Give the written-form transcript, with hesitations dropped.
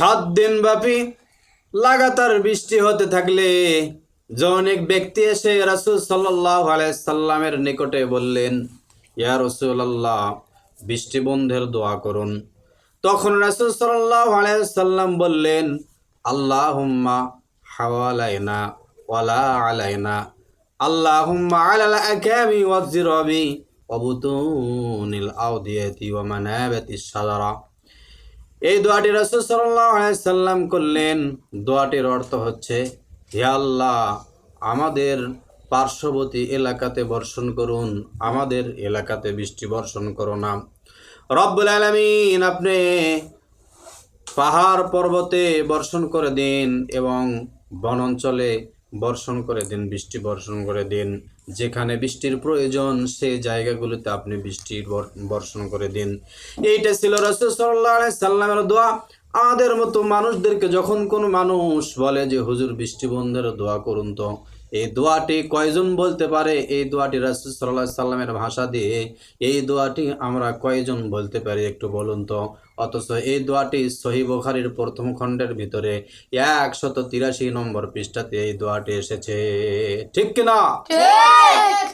7 দিন ব্যাপী লাগাতার বৃষ্টি হতে থাকলে অনেক ব্যক্তি এসে রাসূল সাল্লাল্লাহু আলাইহি সাল্লামের নিকটে বললেন, ইয়া রাসূলুল্লাহ, বৃষ্টি বন্ধের দোয়া করুন। তখন রাসূল সাল্লাল্লাহু আলাইহি সাল্লাম বললেন, আল্লাহুম্মা হাওয়ালাইনা ওয়ালা আলাইনা, আল্লাহুম্মা আলাল আকামি ওয়াজ-জিরাবি ওয়া বুতুনিল আওদিয়াতি ওয়া মানাবাতিশ শাজারা। এই দোয়াটি রাসূল সাল্লাল্লাহু আলাইহি সাল্লাম করলেন। দোয়াটির অর্থ হচ্ছে, হে আল্লাহ, আমাদের পার্শ্ববর্তী এলাকাতে বর্ষণ করুন, আমাদের এলাকাতে বৃষ্টি বর্ষণ করো না। রব্বুল আলামিন, আপনি পাহাড় পর্বতে বর্ষণ করে দিন এবং বনাঞ্চলে বর্ষণ করে দিন, বৃষ্টি বর্ষণ করে দিন। যেখানে বৃষ্টির প্রয়োজন সেই জায়গাগুলোতে আপনি বৃষ্টির বর্ষণ করে দিন। এইটা ছিল রাসূল সাল্লাল্লাহু আলাইহি সাল্লামের দোয়া। আমাদের মতো মানুষদেরকে যখন কোনো মানুষ বলে যে হুজুর বৃষ্টি বন্ধের দোয়া করুন, তো এই দোয়াটি কয়জন বলতে পারে? এই দোয়াটি রাসূল সাল্লাল্লাহু আলাইহি সাল্লামের ভাষা দিয়ে এই দোয়াটি আমরা কয়জন বলতে পারি একটু বলুন তো? অথচ এই দোয়াটি সহিহ বুখারীর প্রথম খণ্ডের ভিতরে 183 নম্বর পৃষ্ঠাতে এই দোয়াটি এসেছে। ঠিক কিনা? ঠিক।